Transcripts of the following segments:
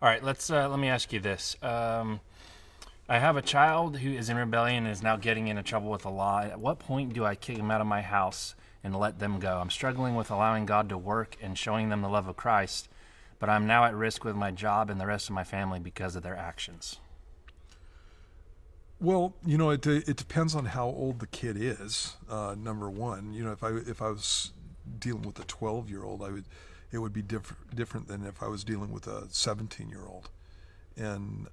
All right, let me ask you this. I have a child who is in rebellion and is now getting into trouble with the law. At what point do I kick him out of my house and let them go? I'm struggling with allowing God to work and showing them the love of Christ, but I'm now at risk with my job and the rest of my family because of their actions. Well, it depends on how old the kid is. Number one, if I was dealing with a 12-year-old, it would be different than if I was dealing with a 17-year-old. And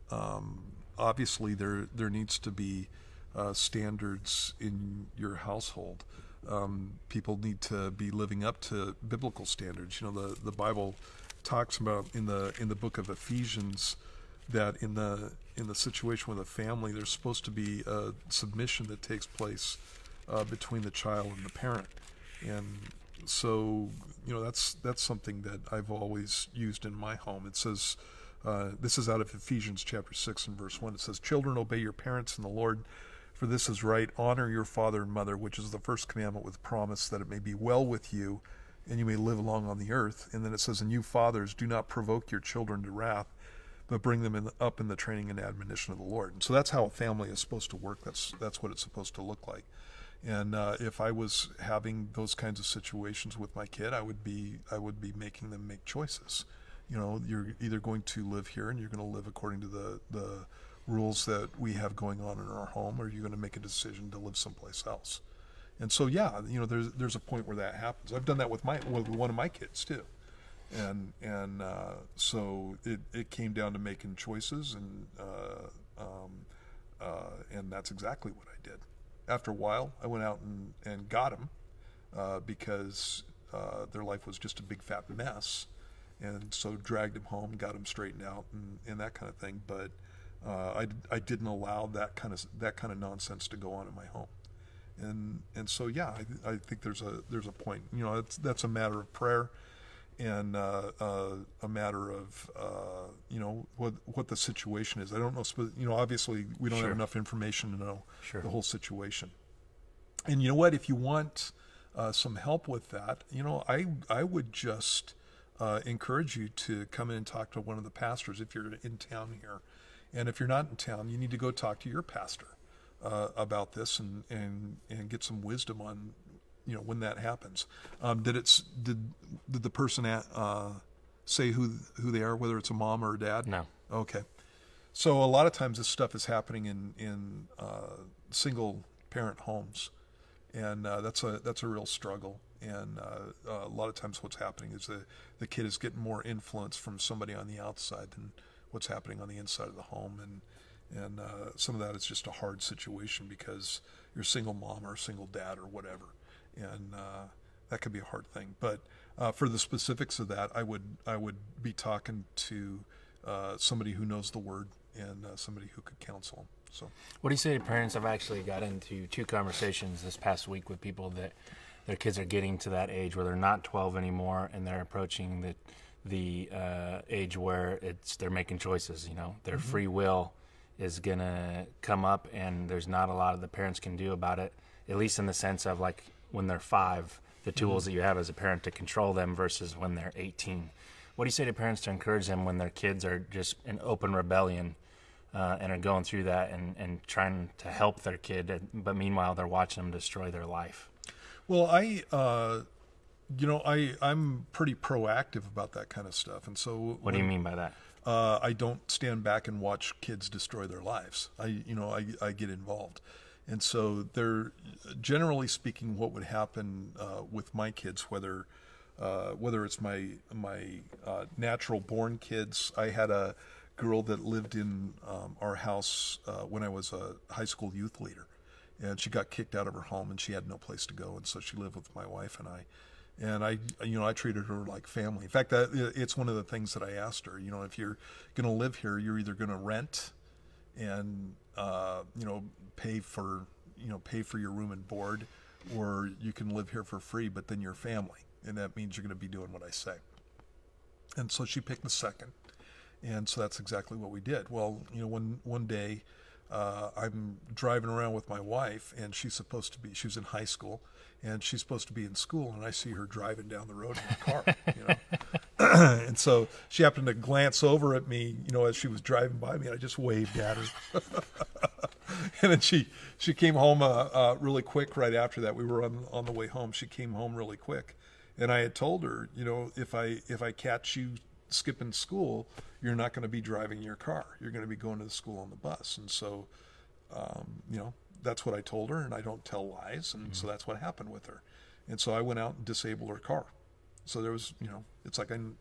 obviously, there needs to be standards in your household. People need to be living up to biblical standards. The Bible talks about in the book of Ephesians that in the situation with a family, there's supposed to be a submission that takes place between the child and the parent, and so that's something that I've always used in my home. It says, this is out of Ephesians chapter 6 and verse 1. It says, "Children, obey your parents in the Lord, for this is right. Honor your father and mother, which is the first commandment with promise, that it may be well with you and you may live long on the earth." And then it says, "And you fathers, do not provoke your children to wrath, but bring them up in the training and admonition of the Lord." And so that's how a family is supposed to work. That's what it's supposed to look like. And if I was having those kinds of situations with my kid, I would be making them make choices. You're either going to live here and you're going to live according to the rules that we have going on in our home, or you're going to make a decision to live someplace else. And so, yeah, there's a point where that happens. I've done that with one of my kids too. And so it came down to making choices, and that's exactly what I did. After a while, I went out and got them because their life was just a big fat mess, and so dragged them home, got them straightened out, and that kind of thing. But I didn't allow that kind of nonsense to go on in my home. And so, yeah, I think there's a point. That's a matter of prayer, and a matter of what the situation is. I don't know. Obviously we don't Sure. have enough information to know Sure. the whole situation. And you know what? If you want some help with that, I would just encourage you to come in and talk to one of the pastors if you're in town here. And if you're not in town, you need to go talk to your pastor about this and get some wisdom on when that happens. Did the person say who they are, whether it's a mom or a dad? No. Okay. So a lot of times this stuff is happening in single parent homes, and that's a real struggle. And a lot of times what's happening is the kid is getting more influence from somebody on the outside than what's happening on the inside of the home, and some of that is just a hard situation because you're a single mom or a single dad or whatever. And that could be a hard thing. But for the specifics of that, I would be talking to somebody who knows the word and somebody who could counsel them. So, What do you say to parents? I've actually got into 2 conversations this past week with people that their kids are getting to that age where they're not 12 anymore, and they're approaching the age where they're making choices. Their free will is gonna come up, and there's not a lot of the parents can do about it. At least in the sense of like when they're 5, the tools that you have as a parent to control them versus when they're 18. What do you say to parents to encourage them when their kids are just in open rebellion and are going through that and trying to help their kid, but meanwhile they're watching them destroy their life? well, I'm pretty proactive about that kind of stuff, and so What do you mean by that? I don't stand back and watch kids destroy their lives. I get involved. And so they're, generally speaking, what would happen with my kids, whether it's my natural born kids. I had a girl that lived in our house when I was a high school youth leader, and she got kicked out of her home and she had no place to go, and so she lived with my wife and I. And I treated her like family. In fact, it's one of the things that I asked her. If you're going to live here, you're either going to rent and pay for your room and board, or you can live here for free, but then you're family, and that means you're going to be doing what I say. And so she picked the second, and so that's exactly what we did. Well, one day I'm driving around with my wife, and she was in high school, and she's supposed to be in school, and I see her driving down the road in her car, And so she happened to glance over at me, as she was driving by me, and I just waved at her. And then she came home really quick right after that. We were on the way home. She came home really quick, and I had told her, if I catch you skipping school, you're not going to be driving your car. You're going to be going to the school on the bus. And so, that's what I told her, and I don't tell lies, and so that's what happened with her. And so I went out and disabled her car. So there was, it's like I'm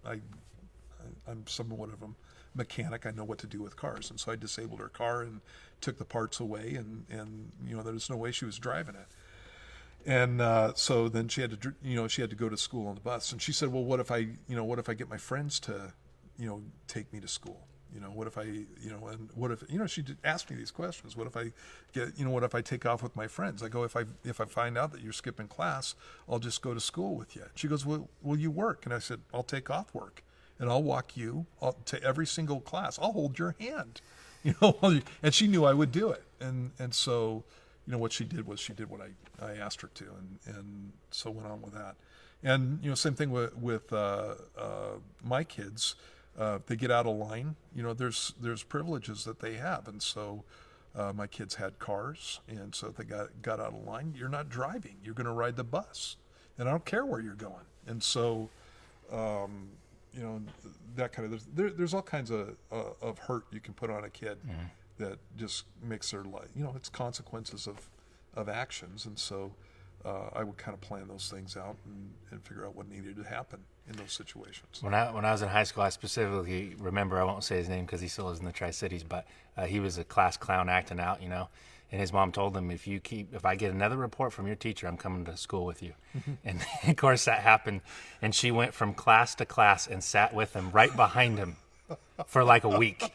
somewhat of a mechanic. I know what to do with cars. And so I disabled her car and took the parts away, and there was no way she was driving it. And so then she had to go to school on the bus. And she said, well, what if I get my friends to, take me to school? What if and what if, she did ask me these questions. What if I what if I take off with my friends? I go, if I find out that you're skipping class, I'll just go to school with you. She goes, well, will you work? And I said, I'll take off work and I'll walk you to every single class. I'll hold your hand, and she knew I would do it. And so, what she did was she did what I asked her to. And so went on with that. And, same thing with my kids. They get out of line, there's privileges that they have. And so my kids had cars, and so if they got out of line, you're not driving, you're going to ride the bus, and I don't care where you're going. And so, that kind of, there's all kinds of hurt you can put on a kid that just makes their life, it's consequences of actions. And so I would kind of plan those things out and figure out what needed to happen in those situations. When I was in high school, I specifically remember, I won't say his name because he still is in the Tri-Cities, but he was a class clown acting out, and his mom told him, if I get another report from your teacher, I'm coming to school with you. And of course that happened, and she went from class to class and sat with him right behind him for like a week.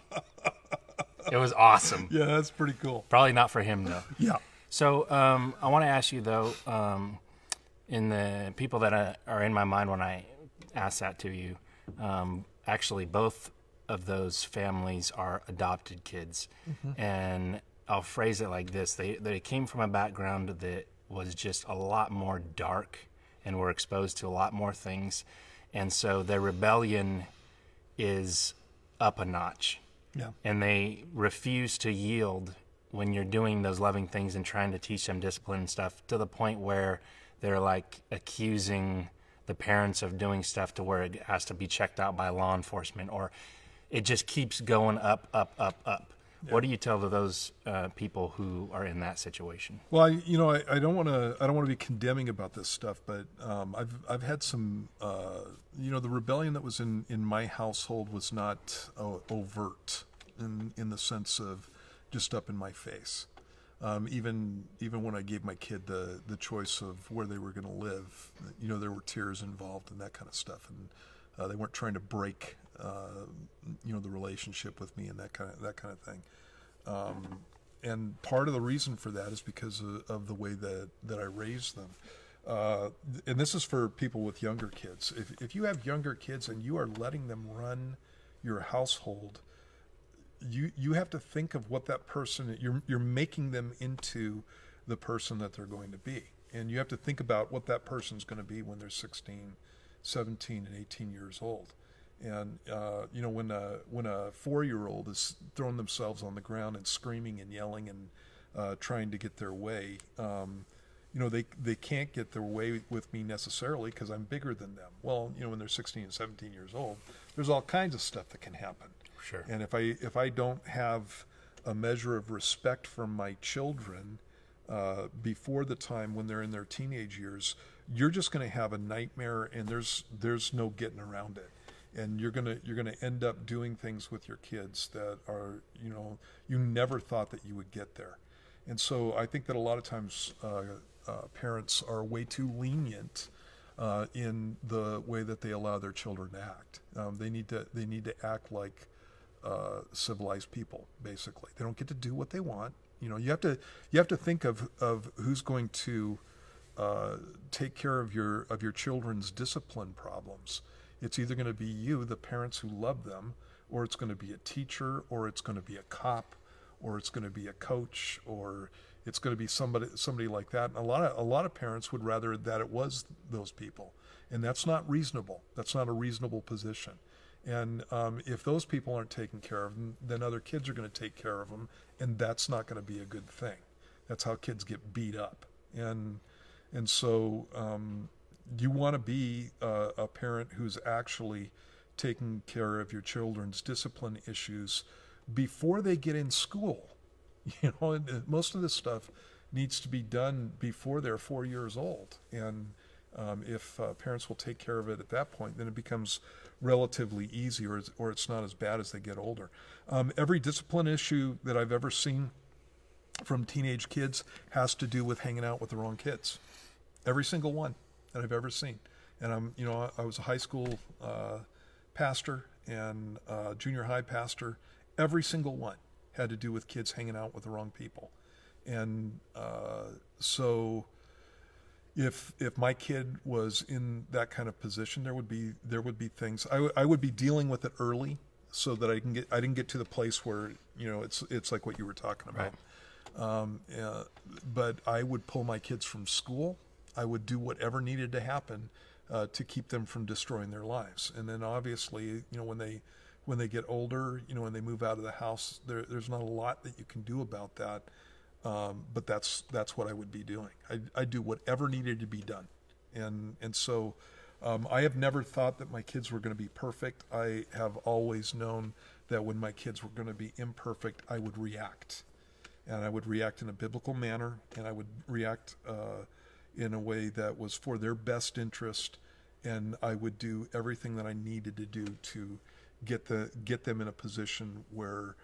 It was awesome. Yeah, that's pretty cool. Probably not for him though. Yeah. So I want to ask you though, in the people that are in my mind when I ask that to you, actually both of those families are adopted kids. And I'll phrase it like this: they came from a background that was just a lot more dark and were exposed to a lot more things, and so their rebellion is up a notch. Yeah. And they refuse to yield when you're doing those loving things and trying to teach them discipline and stuff, to the point where they're like accusing the parents of doing stuff to where it has to be checked out by law enforcement, or it just keeps going up. Yeah. What do you tell to those people who are in that situation? Well, I don't want to be condemning about this stuff, but I've had some, the rebellion that was in my household was not overt in the sense of just up in my face. Even when I gave my kid the choice of where they were going to live, there were tears involved and that kind of stuff, and they weren't trying to break the relationship with me and that kind of thing. And part of the reason for that is because of the way that I raised them. And this is for people with younger kids. If you have younger kids and you are letting them run your household, you have to think of what that person, you're making them into the person that they're going to be. And you have to think about what that person's going to be when they're 16, 17, and 18 years old. And when a 4-year-old is throwing themselves on the ground and screaming and yelling and trying to get their way, they can't get their way with me necessarily because I'm bigger than them. Well, when they're 16 and 17 years old, there's all kinds of stuff that can happen. Sure. And if I don't have a measure of respect from my children before the time when they're in their teenage years, you're just going to have a nightmare, and there's no getting around it. And you're gonna end up doing things with your kids that are, you never thought that you would get there. And so I think that a lot of times parents are way too lenient in the way that they allow their children to act. They need to act like civilized people. Basically, they don't get to do what they want. You have to think of who's going to take care of your children's discipline problems. It's either going to be you, the parents who love them, or it's going to be a teacher, or it's going to be a cop, or it's going to be a coach, or it's going to be somebody like that. And a lot of parents would rather that it was those people. and that's not reasonable. That's not a reasonable position. And if those people aren't taking care of them, then other kids are going to take care of them, and that's not going to be a good thing. That's how kids get beat up. And so you want to be a parent who's actually taking care of your children's discipline issues before they get in school. You know, and most of this stuff needs to be done before they're 4 years old. And if parents will take care of it at that point, then it becomes relatively easy, or it's not as bad as they get older. Every discipline issue that I've ever seen from teenage kids has to do with hanging out with the wrong kids. Every single one that I've ever seen. And I was a high school pastor and junior high pastor. Every single one had to do with kids hanging out with the wrong people. And so if my kid was in that kind of position, there would be things I would be dealing with it early, so that I didn't get to the place where it's like what you were talking about. Right. But I would pull my kids from school. I would do whatever needed to happen to keep them from destroying their lives. And then obviously, when they get older, when they move out of the house, there's not a lot that you can do about that. But that's what I would be doing. I do whatever needed to be done. And so I have never thought that my kids were going to be perfect. I have always known that when my kids were going to be imperfect, I would react. And I would react in a biblical manner, and I would react in a way that was for their best interest, and I would do everything that I needed to do to get them in a position where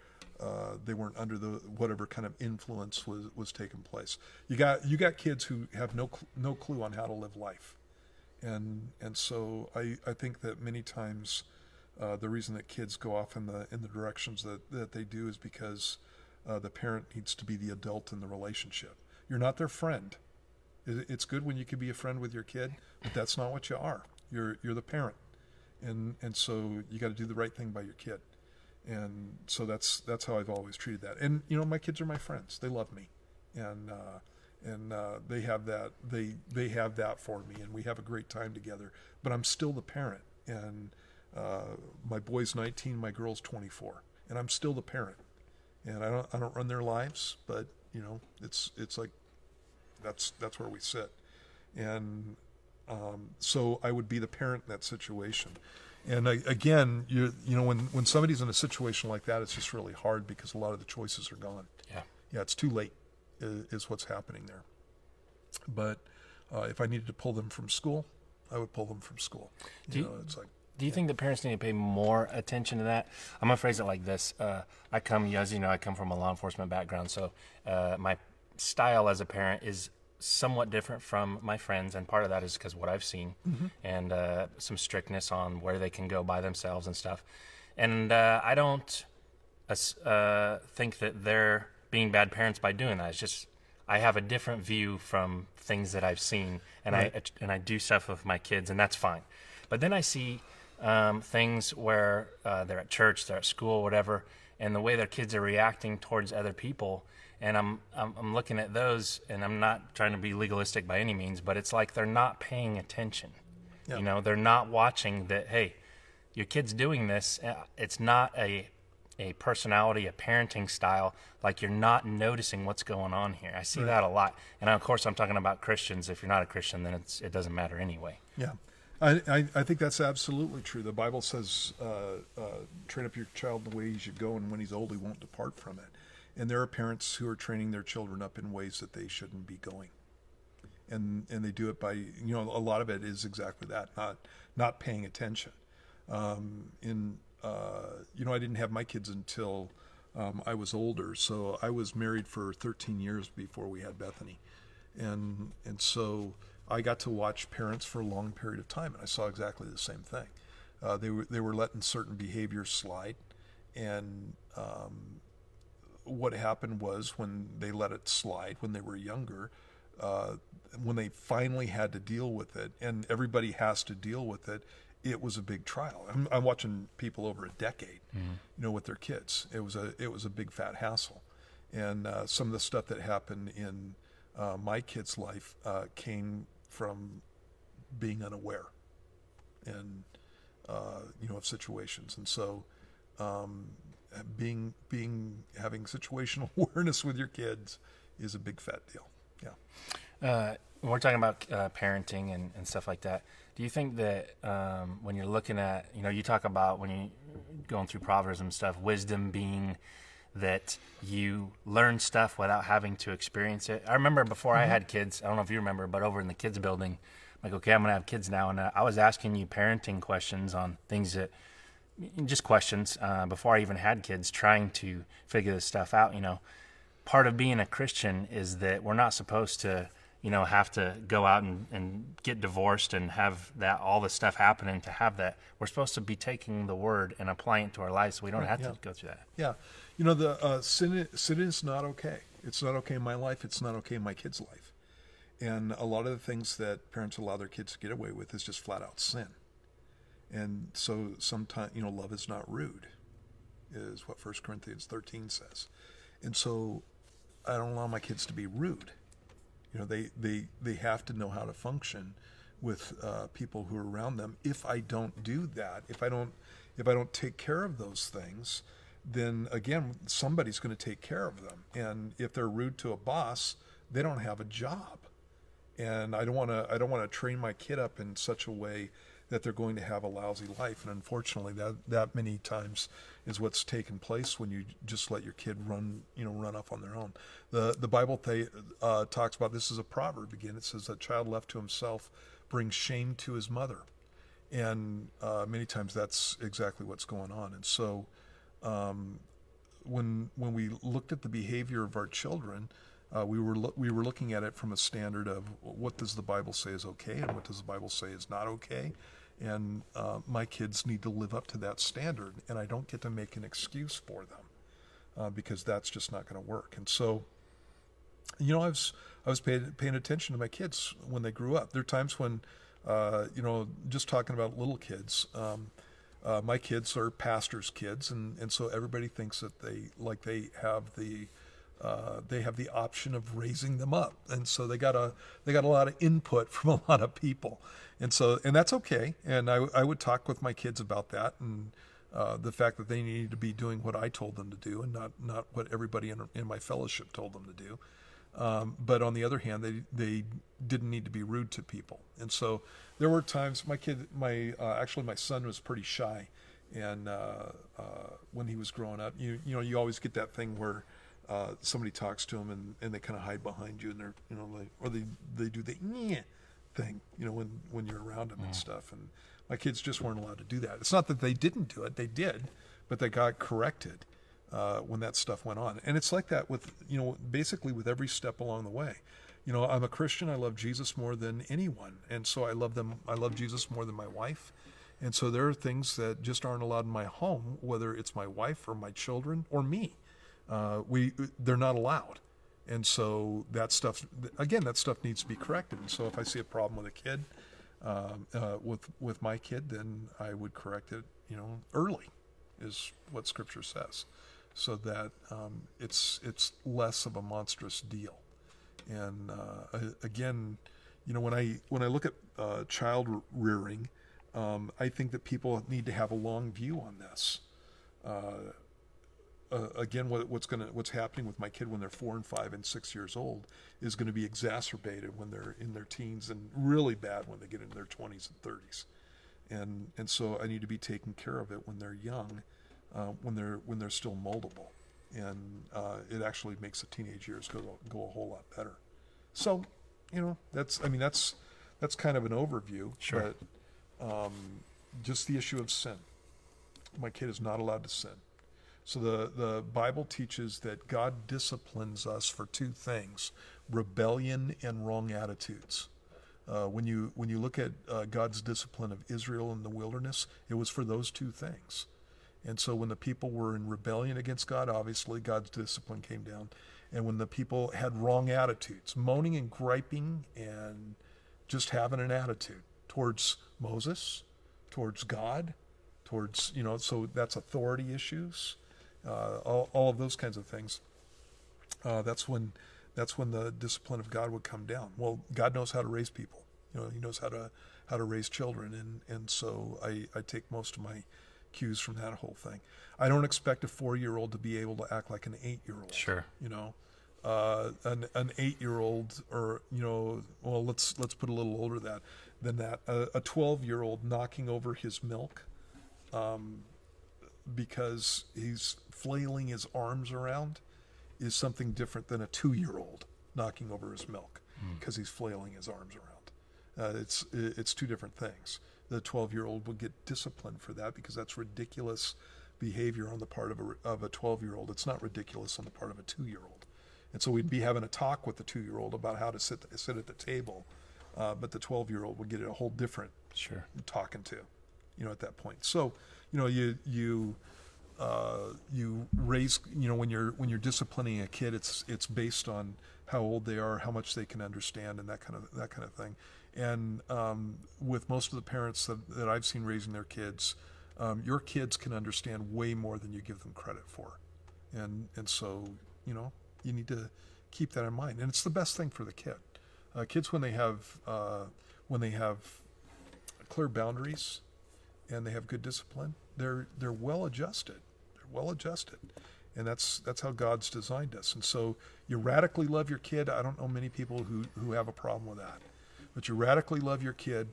they weren't under the whatever kind of influence was taking place. You got kids who have no clue on how to live life, and so I think that many times the reason that kids go off in the directions that they do is because the parent needs to be the adult in the relationship. You're not their friend. It's good when you can be a friend with your kid, but that's not what you are. You're the parent, and so you got to do the right thing by your kid. And so that's how I've always treated that. And my kids are my friends. They love me, and they have that. They have that for me, and we have a great time together. But I'm still the parent, and my boy's 19, my girl's 24, and I'm still the parent. And I don't run their lives, but it's like that's where we sit. And so I would be the parent in that situation. And again, when somebody's in a situation like that, it's just really hard because a lot of the choices are gone. Yeah, it's too late, is what's happening there. But if I needed to pull them from school, I would pull them from school. Do you think that parents need to pay more attention to that? I'm going to phrase it like this. I come from a law enforcement background, so my style as a parent is somewhat different from my friends, and part of that is because what I've seen, and some strictness on where they can go by themselves and stuff. And I don't think that they're being bad parents by doing that. It's just I have a different view from things that I've seen, and right. I do stuff with my kids, and that's fine. But then I see things where they're at church, they're at school, whatever, and the way their kids are reacting towards other people. And I'm looking at those, and I'm not trying to be legalistic by any means, but it's like they're not paying attention. Yep. They're not watching that, hey, your kid's doing this. It's not a personality, a parenting style. Like, you're not noticing what's going on here. I see that a lot. And of course, I'm talking about Christians. If you're not a Christian, then it doesn't matter anyway. Yeah. I think that's absolutely true. The Bible says, train up your child in the way he should go, and when he's old, he won't depart from it. And there are parents who are training their children up in ways that they shouldn't be going. And they do it by, a lot of it is exactly that, not paying attention. I didn't have my kids until I was older, so I was married for 13 years before we had Bethany. And so I got to watch parents for a long period of time, and I saw exactly the same thing. They were letting certain behaviors slide, and what happened was when they let it slide when they were younger, when they finally had to deal with it, and everybody has to deal with it, it was a big trial. I'm watching people over a decade, with their kids. It was a big fat hassle, and some of the stuff that happened in my kid's life came from being unaware, and of situations. And so having situational awareness with your kids is a big fat deal. Yeah. When we're talking about parenting and stuff like that, do you think that when you're looking at, you talk about when you're going through Proverbs and stuff, wisdom being that you learn stuff without having to experience it? I remember before I had kids, I don't know if you remember, but over in the kids building, I'm like, okay, I'm going to have kids now. And I was asking you parenting questions on things that, just questions before I even had kids, trying to figure this stuff out. Part of being a Christian is that we're not supposed to, have to go out and get divorced and have that, all this stuff happening to have that. We're supposed to be taking the word and applying it to our lives so we don't have to go through that. Yeah. The sin is not okay. It's not okay in my life. It's not okay in my kid's life. And a lot of the things that parents allow their kids to get away with is just flat out sin. And so sometimes, love is not rude, is what 1 Corinthians 13 says. And so I don't allow my kids to be rude. They have to know how to function with people who are around them. If I don't do that, if I don't take care of those things, then again, somebody's going to take care of them. And if they're rude to a boss, they don't have a job. And I don't want to train my kid up in such a way that they're going to have a lousy life. And unfortunately, that many times is what's taken place when you just let your kid run off on their own. The Bible talks about, this is a proverb again. It says, a child left to himself brings shame to his mother. And many times that's exactly what's going on. And so when we looked at the behavior of our children, we were looking at it from a standard of what does the Bible say is okay and what does the Bible say is not okay. And my kids need to live up to that standard, and I don't get to make an excuse for them because that's just not going to work. And so, I was paying attention to my kids when they grew up. There are times when, just talking about little kids, my kids are pastors' kids, and so everybody thinks that they have the option of raising them up, and so they got a lot of input from a lot of people, and that's okay. And I would talk with my kids about that, and the fact that they needed to be doing what I told them to do, and not what everybody in my fellowship told them to do. But on the other hand, they didn't need to be rude to people, and so there were times actually my son was pretty shy, and when he was growing up, you always get that thing where somebody talks to him and they kind of hide behind you, and they're or they do the thing when you're around them and stuff. And my kids just weren't allowed to do that. It's not that they didn't do it; they did, but they got corrected when that stuff went on. And it's like that with basically with every step along the way. I'm a Christian. I love Jesus more than anyone, and so I love Jesus more than my wife. And so there are things that just aren't allowed in my home, whether it's my wife or my children or me. They're not allowed. And so that stuff needs to be corrected. And so if I see a problem with a kid, with my kid, then I would correct it, early, is what Scripture says, so that it's less of a monstrous deal. And again, when I look at child rearing, I think that people need to have a long view on this. Again, what's happening with my kid when they're 4 and 5 and 6 years old is going to be exacerbated when they're in their teens, and really bad when they get into their 20s and 30s. And so I need to be taking care of it when they're young, when they're still moldable, and it actually makes the teenage years go a whole lot better. So, that's kind of an overview. Sure. But just the issue of sin. My kid is not allowed to sin. So the Bible teaches that God disciplines us for two things: rebellion and wrong attitudes. When you look at God's discipline of Israel in the wilderness, it was for those two things. And so when the people were in rebellion against God, obviously God's discipline came down. And when the people had wrong attitudes, moaning and griping and just having an attitude towards Moses, towards God, towards, so that's authority issues. All of those kinds of things. That's when the discipline of God would come down. Well, God knows how to raise people. He knows how how to raise children, and so I take most of my cues from that whole thing. I don't expect a 4-year-old to be able to act like an 8-year-old. Sure. You know, an 8-year-old, or well, let's put a little older than that. A 12-year-old knocking over his milk, because he's flailing his arms around, is something different than a 2-year-old knocking over his milk because he's flailing his arms around. It's two different things. The 12-year-old will get disciplined for that because that's ridiculous behavior on the part of a 12-year-old. It's not ridiculous on the part of a 2-year-old. And so we'd be having a talk with the 2-year-old about how to sit at the table, but the 12-year-old would get a whole different talking to, at that point. So, you raise, when you're disciplining a kid, it's based on how old they are, how much they can understand, and that kind of thing. And with most of the parents that I've seen raising their kids, your kids can understand way more than you give them credit for, and so you need to keep that in mind. And it's the best thing for the kid. Kids, when they have clear boundaries and they have good discipline, they're well adjusted. And that's how God's designed us. And so you radically love your kid. I don't know many people who have a problem with that. But you radically love your kid.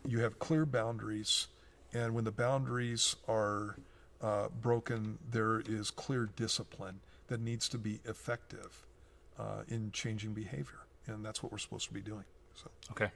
You have clear boundaries. And when the boundaries are broken, there is clear discipline that needs to be effective in changing behavior. And that's what we're supposed to be doing. So. Okay.